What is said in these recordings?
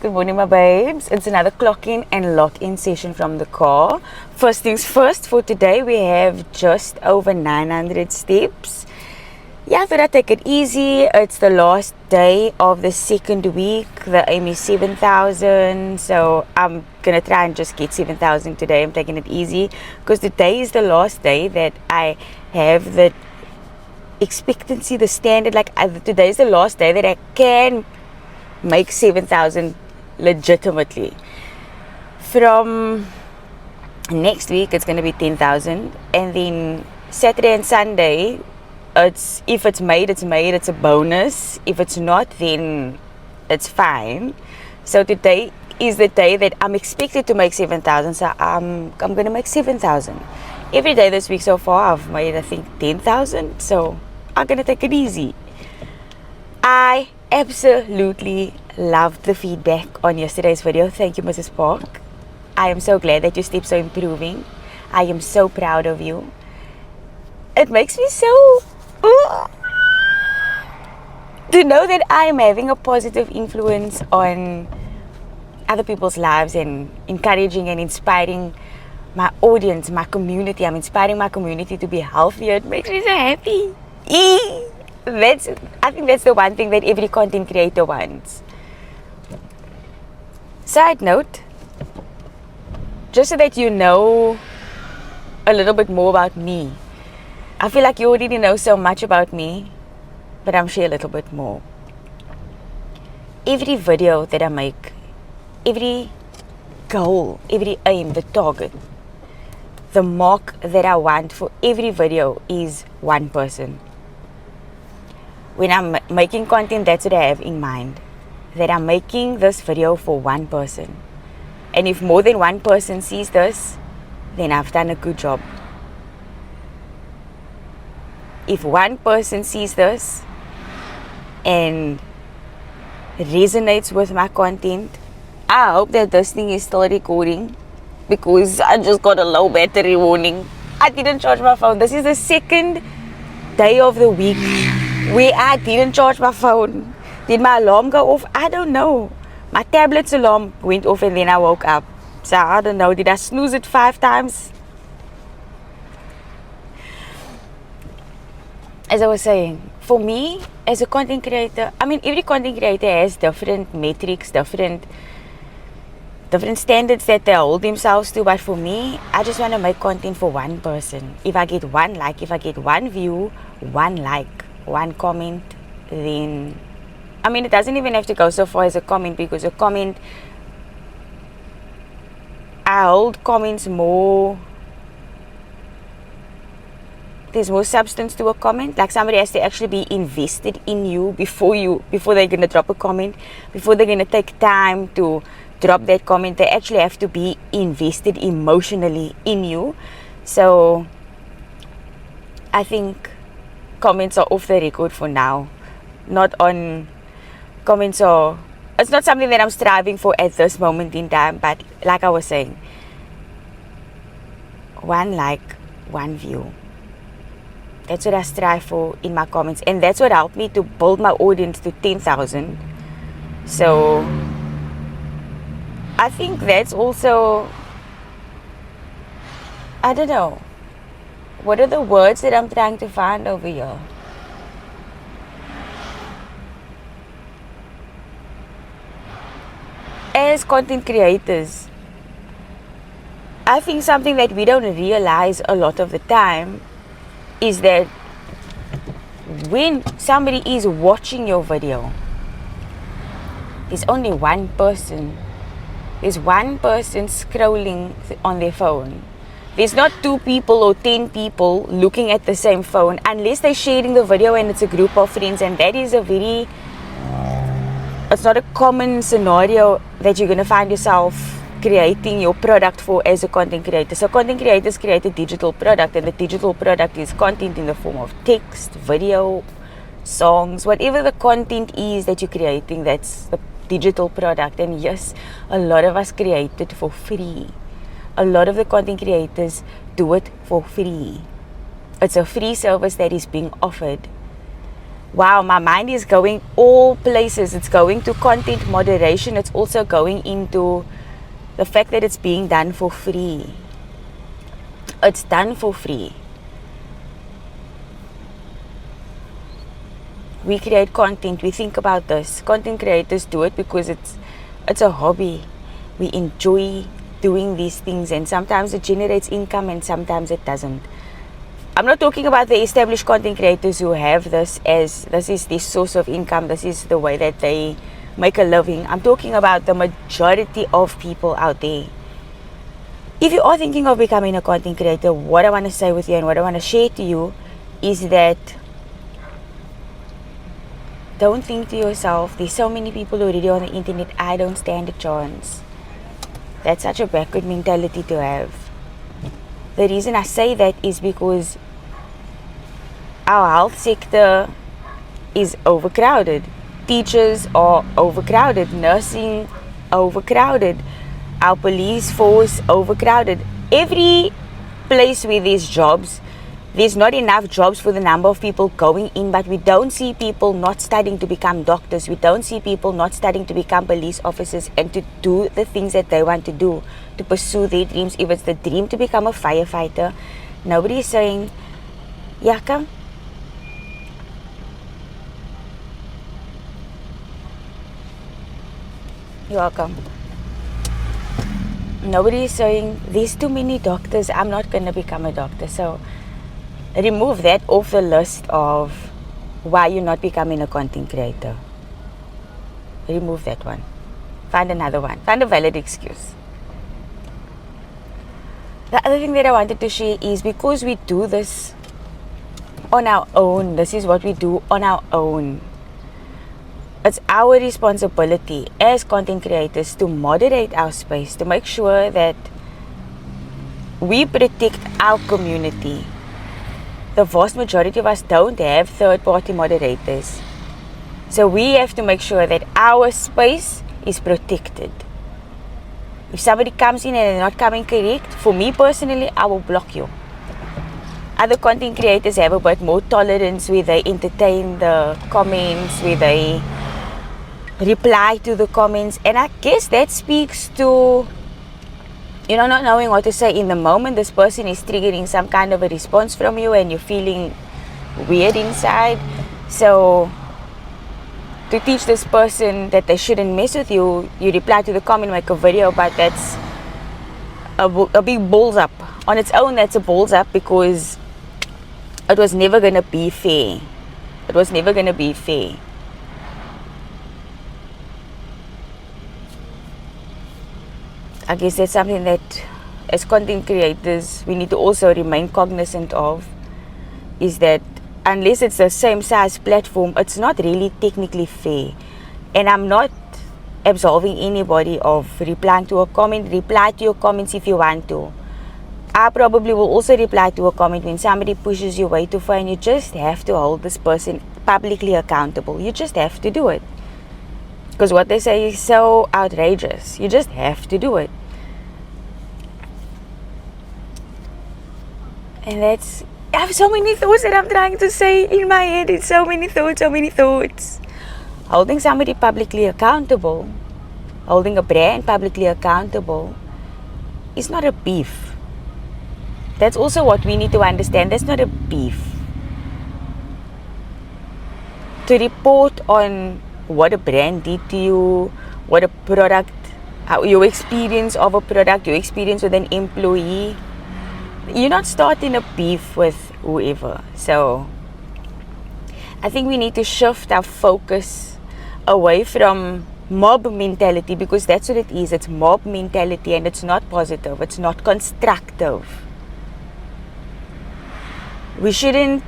Good morning, my babes. It's another clock in and lock in session from the car. First things first, for today we have just over 900 steps. Yeah, I thought I'd take it easy. It's the last day of the second week. The aim is 7,000. So I'm going to try and just get 7,000 today. I'm taking it easy because today is the last day that I have the expectancy, the standard. Today is the last day that I can make 7,000 legitimately. From next week it's going to be 10,000, and then Saturday and Sunday, if it's made, it's a bonus. If it's not, then it's fine. So today is the day that I'm expected to make 7,000, so I'm going to make 7,000 every day this week. So far I've made, I think, 10,000, so I'm going to take it easy. I absolutely loved the feedback on yesterday's video. Thank you, Mrs. Park. I am so glad that your steps are improving. I am so proud of you. It makes me so to know that I am having a positive influence on other people's lives and encouraging and inspiring my audience, my community. I'm inspiring my community to be healthier. It makes me so happy. I think that's the one thing that every content creator wants. Side note, just so that you know a little bit more about me. I feel like you already know so much about me, but I'm sure a little bit more. Every video that I make, every goal, every aim, the target, the mark that I want for every video is one person. When I'm making content, that's what I have in mind. That I'm making this video for one person. And if more than one person sees this, then I've done a good job. If one person sees this and resonates with my content, I hope that this thing is still recording, because I just got a low battery warning. I didn't charge my phone. This is the second day of the week where I didn't charge my phone. Did my alarm go off? I don't know. My tablet's alarm went off and then I woke up. So I don't know. Did I snooze it 5 times? As I was saying, for me as a content creator, every content creator has different metrics, different standards that they hold themselves to. But for me, I just want to make content for one person. If I get one like, if I get one view, one like, one comment, then it doesn't even have to go so far as a comment, because a comment, I hold comments more, there's more substance to a comment. Like, somebody has to actually be invested in you before they're going to drop a comment, before they're going to take time to drop that comment. They actually have to be invested emotionally in you. So I think comments are off the record for now. It's not something that I'm striving for at this moment in time, but like I was saying, one like, one view. That's what I strive for in my comments, and that's what helped me to build my audience to 10,000. So I think that's also, I don't know, what are the words that I'm trying to find over here? As content creators, I think something that we don't realize a lot of the time is that when somebody is watching your video, there's only one person. There's one person scrolling on their phone. There's not 2 people or 10 people looking at the same phone, unless they're sharing the video and it's a group of friends, and that is it's not a common scenario that you're going to find yourself creating your product for as a content creator. So content creators create a digital product, and the digital product is content in the form of text, video, songs, whatever the content is that you're creating, that's the digital product. And yes, a lot of us create it for free. A lot of the content creators do it for free. It's a free service that is being offered. wow, my mind is going all places. It's going to content moderation. It's also going into the fact that it's being done for free. It's done for free. We create content. We think about this. Content creators do it because it's a hobby. We enjoy doing these things, and sometimes it generates income and sometimes it doesn't. I'm not talking about the established content creators who have this as this is the source of income, this is the way that they make a living. I'm talking about the majority of people out there. If you are thinking of becoming a content creator, what I want to say with you and what I want to share to you is that don't think to yourself, there's so many people already on the internet, I don't stand a chance. That's such a backward mentality to have. The reason I say that is because our health sector is overcrowded. Teachers are overcrowded. Nursing, overcrowded. Our police force, overcrowded. Every place where there's jobs, there's not enough jobs for the number of people going in, but we don't see people not studying to become doctors. We don't see people not studying to become police officers and to do the things that they want to do, to pursue their dreams. If it's the dream to become a firefighter, nobody is saying, yeah, come. You're welcome. Nobody is saying, there's too many doctors, I'm not going to become a doctor. So remove that off the list of why you're not becoming a content creator. Remove that one. Find another one. Find a valid excuse. The other thing that I wanted to share is because we do this on our own, this is what we do on our own. It's our responsibility as content creators to moderate our space, to make sure that we protect our community. The vast majority of us don't have third-party moderators. So we have to make sure that our space is protected. If somebody comes in and they're not coming correct, for me personally, I will block you. Other content creators have a bit more tolerance where they entertain the comments, where they reply to the comments. And I guess that speaks to, not knowing what to say in the moment. This person is triggering some kind of a response from you and you're feeling weird inside. So to teach this person that they shouldn't mess with you, you reply to the comment, make a video, but that's a big balls up. On its own, that's a balls up because it was never going to be fair. It was never going to be fair. I guess that's something that as content creators we need to also remain cognizant of, is that unless it's the same size platform, it's not really technically fair. And I'm not absolving anybody of replying to a comment. Reply to your comments if you want to. I probably will also reply to a comment when somebody pushes you way too far, and you just have to hold this person publicly accountable. You just have to do it. Because what they say is so outrageous. You just have to do it. And I have so many thoughts that I'm trying to say in my head. It's so many thoughts. Holding somebody publicly accountable, holding a brand publicly accountable, is not a beef. That's also what we need to understand. That's not a beef. To report on what a brand did to you, what a product, how your experience of a product, your experience with an employee, you're not starting a beef with whoever. So I think we need to shift our focus away from mob mentality, because that's what it is. It's mob mentality, and it's not positive. It's not constructive. We shouldn't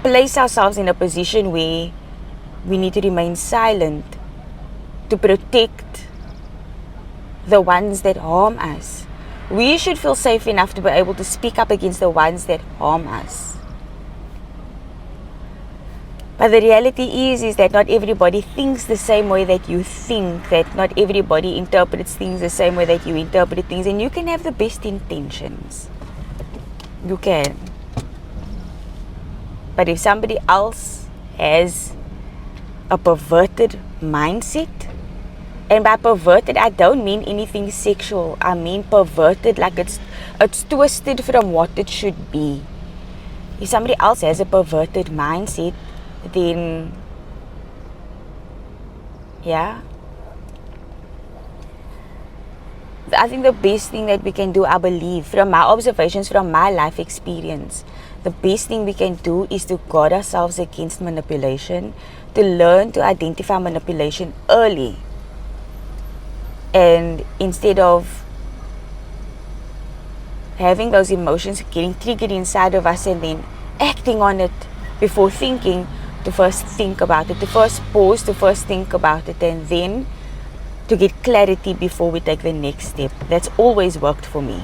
place ourselves in a position where we need to remain silent to protect the ones that harm us. We should feel safe enough to be able to speak up against the ones that harm us. But the reality is that not everybody thinks the same way that you think, that not everybody interprets things the same way that you interpret things, and you can have the best intentions. You can. But if somebody else has a perverted mindset. And by perverted, I don't mean anything sexual. I mean perverted, like it's twisted from what it should be. If somebody else has a perverted mindset, then yeah. I think the best thing that we can do, I believe, from my observations, from my life experience, the best thing we can do is to guard ourselves against manipulation, to learn to identify manipulation early. And instead of having those emotions getting triggered inside of us and then acting on it before thinking, to first think about it, to first pause, to first think about it, and then to get clarity before we take the next step. That's always worked for me.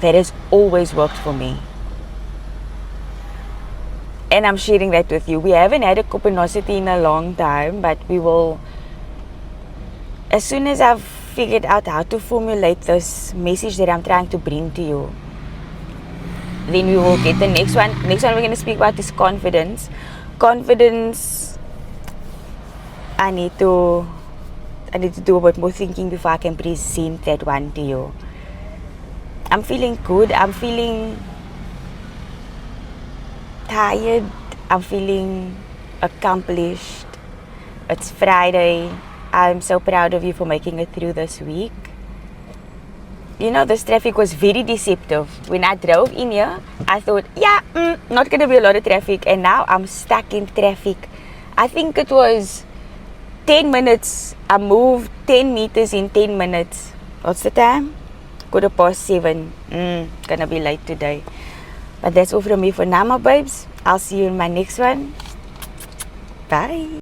That has always worked for me. And I'm sharing that with you. We haven't had a Kopanosity in a long time, but we will, as soon as I've figured out how to formulate this message that I'm trying to bring to you, then we will get the next one. Next one we're going to speak about is confidence. Confidence, I need to do a bit more thinking before I can present that one to you. I'm feeling good. I'm feeling tired. I'm feeling accomplished. It's Friday. I'm so proud of you for making it through this week. You know, this traffic was very deceptive. When I drove in here, I thought, not going to be a lot of traffic. And now I'm stuck in traffic. I think it was 10 minutes. I moved 10 meters in 10 minutes. What's the time? 7:15. Gonna be late today. But that's all from me for now, my babes. I'll see you in my next one. Bye.